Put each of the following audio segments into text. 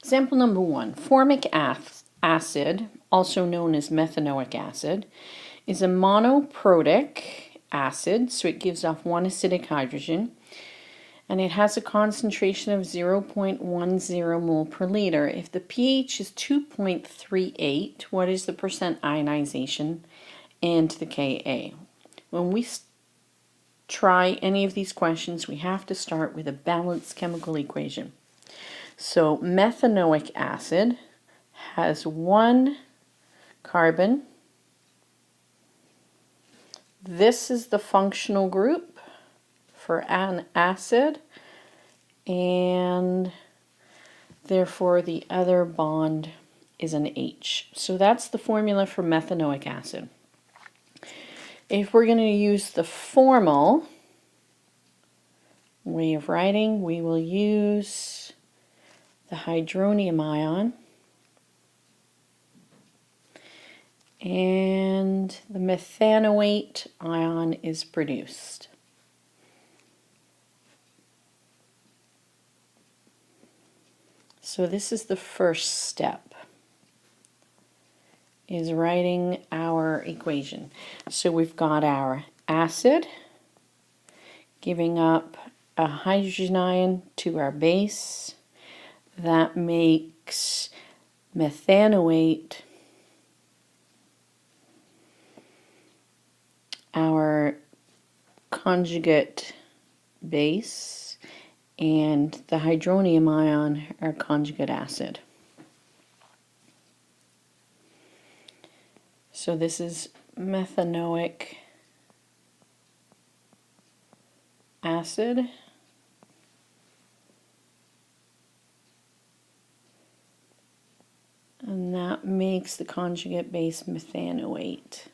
Example number 1. Formic acid, also known as methanoic acid, is a monoprotic acid, so it gives off one acidic hydrogen, and it has a concentration of 0.10 mole per liter. If the pH is 2.38, what is the percent ionization and the Ka? When we try any of these questions, we have to start with a balanced chemical equation. So methanoic acid has one carbon. This is the functional group for an acid, and therefore the other bond is an H. So that's the formula for methanoic acid. If we're going to use the formal way of writing, we will use the hydronium ion and the methanoate ion is produced. So this is the first step, is writing our equation. So we've got our acid giving up a hydrogen ion to our base. That makes methanoate our conjugate base, and the hydronium ion our conjugate acid. So this is methanoic acid. And that makes the conjugate base methanoate.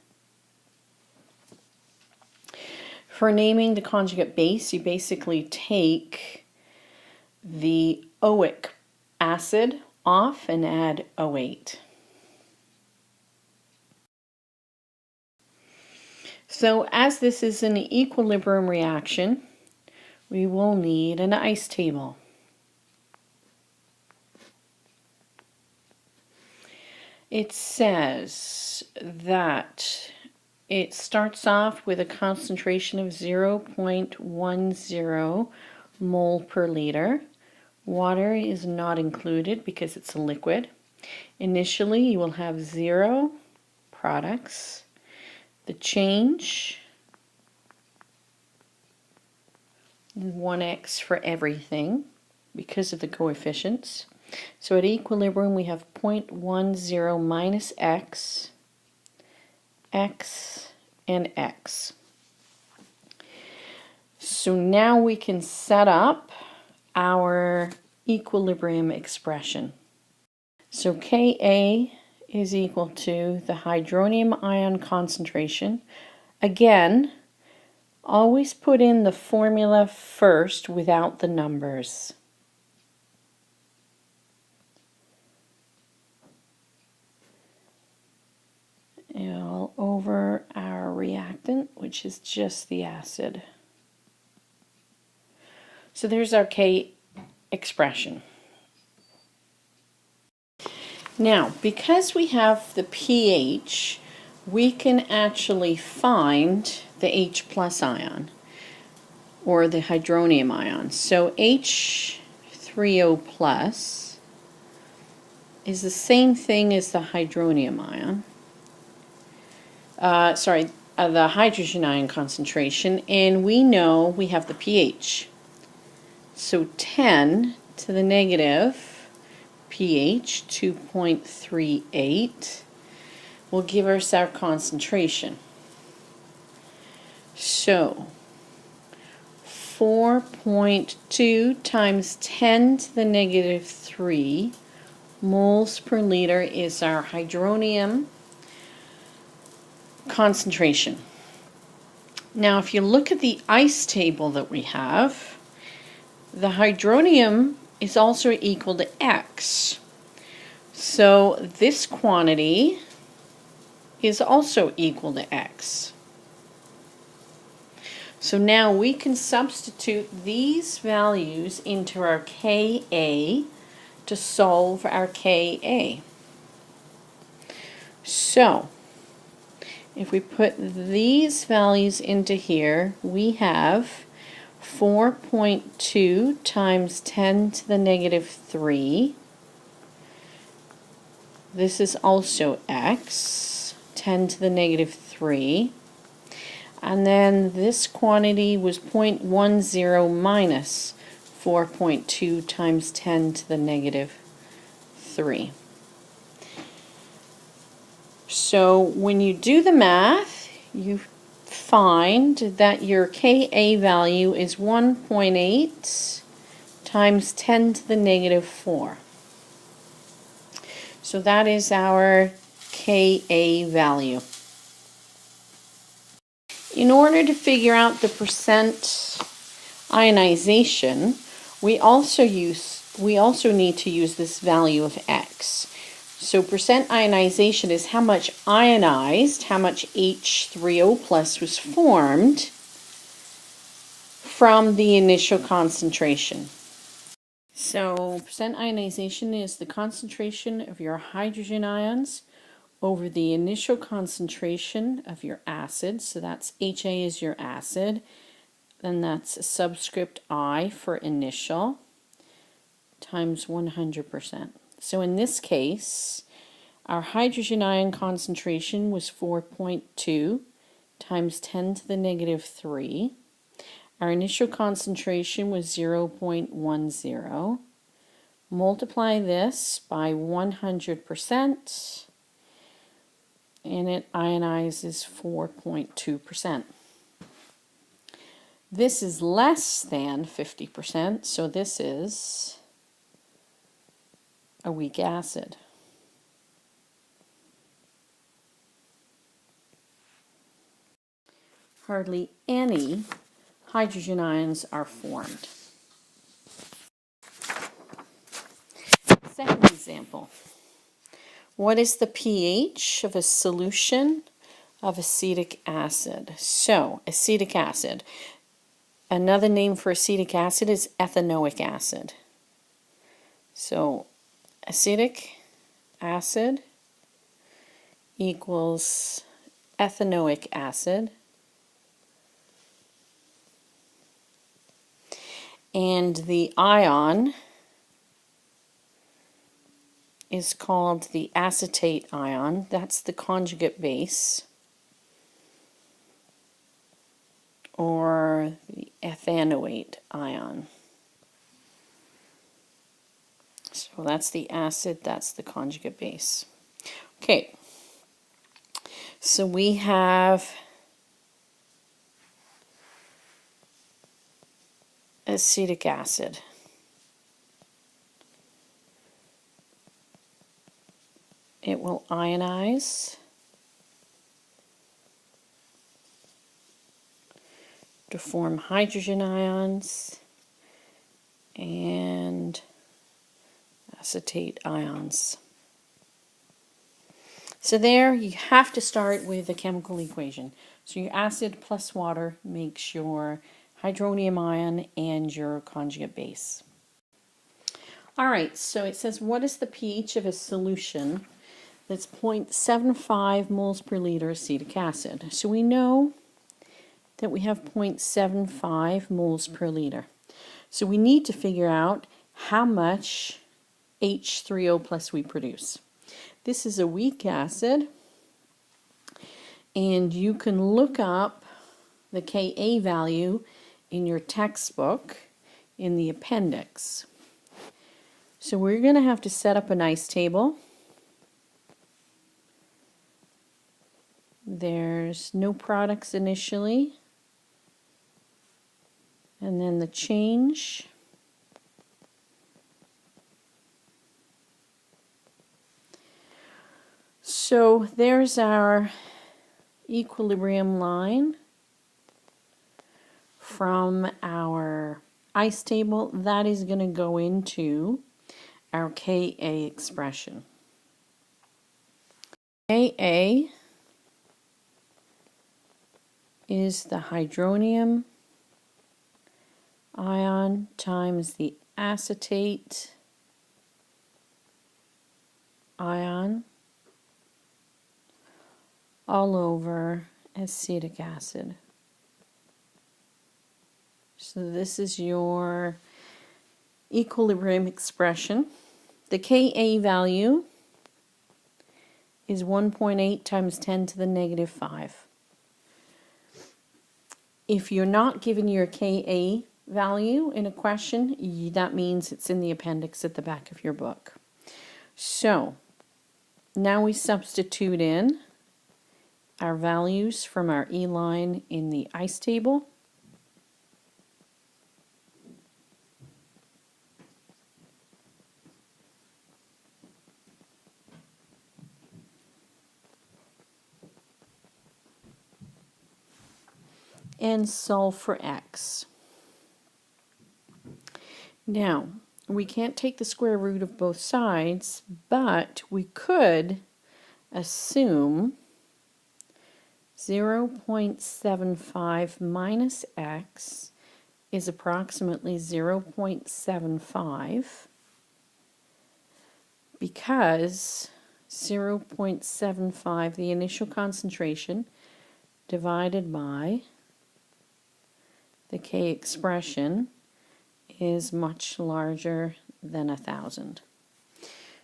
For naming the conjugate base, you basically take the oic acid off and add O8. So as this is an equilibrium reaction, we will need an ice table. It says that it starts off with a concentration of 0.10 mole per liter. Water is not included because it's a liquid. Initially, you will have 0 products. The change is 1x for everything because of the coefficients. So at equilibrium we have 0.10 minus x, x, and x. So now we can set up our equilibrium expression. So Ka is equal to the hydronium ion concentration. Again, always put in the formula first without the numbers. All over our reactant, which is just the acid. So there's our K expression. Now, because we have the pH, we can actually find the H plus ion, or the hydronium ion. So H3O plus is the same thing as the hydronium ion. The hydrogen ion concentration, and we know we have the pH. So 10 to the negative pH, 2.38, will give us our concentration. So 4.2 times 10 to the negative 3 moles per liter is our hydronium concentration. Now if you look at the ice table that we have, the hydronium is also equal to X. So this quantity is also equal to X. So now we can substitute these values into our Ka to solve our Ka. So, if we put these values into here, we have 4.2 times 10 to the negative 3. This is also x, 10 to the negative 3. And then this quantity was 0.10 minus 4.2 times 10 to the negative 3. So when you do the math, you find that your Ka value is 1.8 times 10 to the negative 4. So that is our Ka value. In order to figure out the percent ionization, we also need to use this value of x. So percent ionization is how much ionized, how much H3O plus was formed from the initial concentration. So percent ionization is the concentration of your hydrogen ions over the initial concentration of your acid. So that's HA is your acid. Then that's a subscript I for initial times 100%. So in this case, our hydrogen ion concentration was 4.2 times 10 to the negative 3. Our initial concentration was 0.10. Multiply this by 100%, and it ionizes 4.2%. This is less than 50%, so this is a weak acid. Hardly any hydrogen ions are formed. Second example. What is the pH of a solution of acetic acid? So, acetic acid. Another name for acetic acid is ethanoic acid. So, acetic acid equals ethanoic acid. And the ion is called the acetate ion. That's the conjugate base, or the ethanoate ion. So that's the acid, that's the conjugate base. Okay, so we have acetic acid. It will ionize to form hydrogen ions and acetate ions. So there you have to start with the chemical equation. So your acid plus water makes your hydronium ion and your conjugate base. Alright, so it says what is the pH of a solution that's 0.75 moles per liter acetic acid. So we know that we have 0.75 moles per liter. So we need to figure out how much H3O plus we produce. This is a weak acid, and you can look up the Ka value in your textbook in the appendix. So we're going to have to set up a nice table. There's no products initially, and then the change. So there's our equilibrium line from our ice table. That is going to go into our Ka expression. Ka is the hydronium ion times the acetate ion all over acetic acid. So this is your equilibrium expression. The Ka value is 1.8 times 10 to the negative 5. If you're not given your Ka value in a question, that means it's in the appendix at the back of your book. So now we substitute in our values from our E line in the ice table. And solve for x. Now, we can't take the square root of both sides, but we could assume 0.75 minus x is approximately 0.75 because 0.75, the initial concentration, divided by the K expression is much larger than 1,000.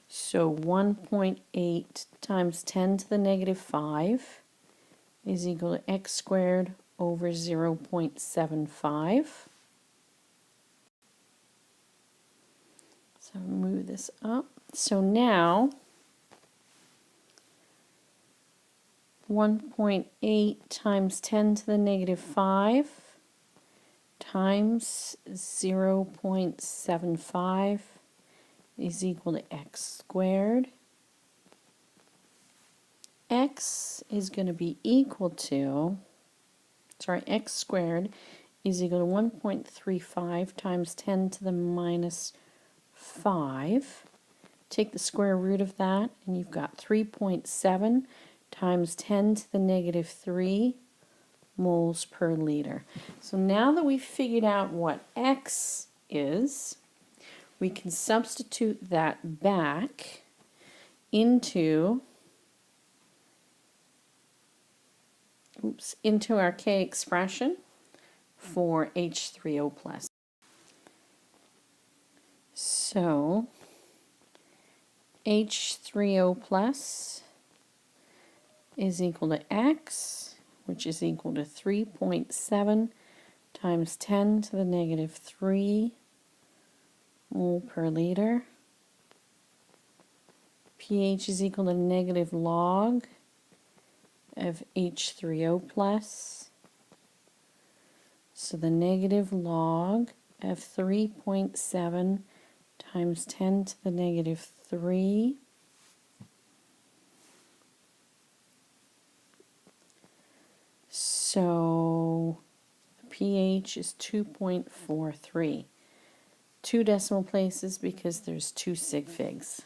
So 1.8 times 10 to the negative 5 is equal to x squared over 0.75. So move this up. So now 1.8 times 10 to the negative 5 times 0.75 is equal to x squared. X is going to be equal to, x squared is equal to 1.35 times 10 to the minus 5. Take the square root of that, and you've got 3.7 times 10 to the negative 3 moles per liter. So now that we've figured out what x is, we can substitute that back into our K expression for H3O plus. So H3O plus is equal to x, which is equal to 3.7 times 10 to the negative 3 mole per liter. pH is equal to negative log of H3O plus. So the negative log of 3.7 times 10 to the negative 3 so pH is 2.43. 2 decimal places because there's 2 sig figs.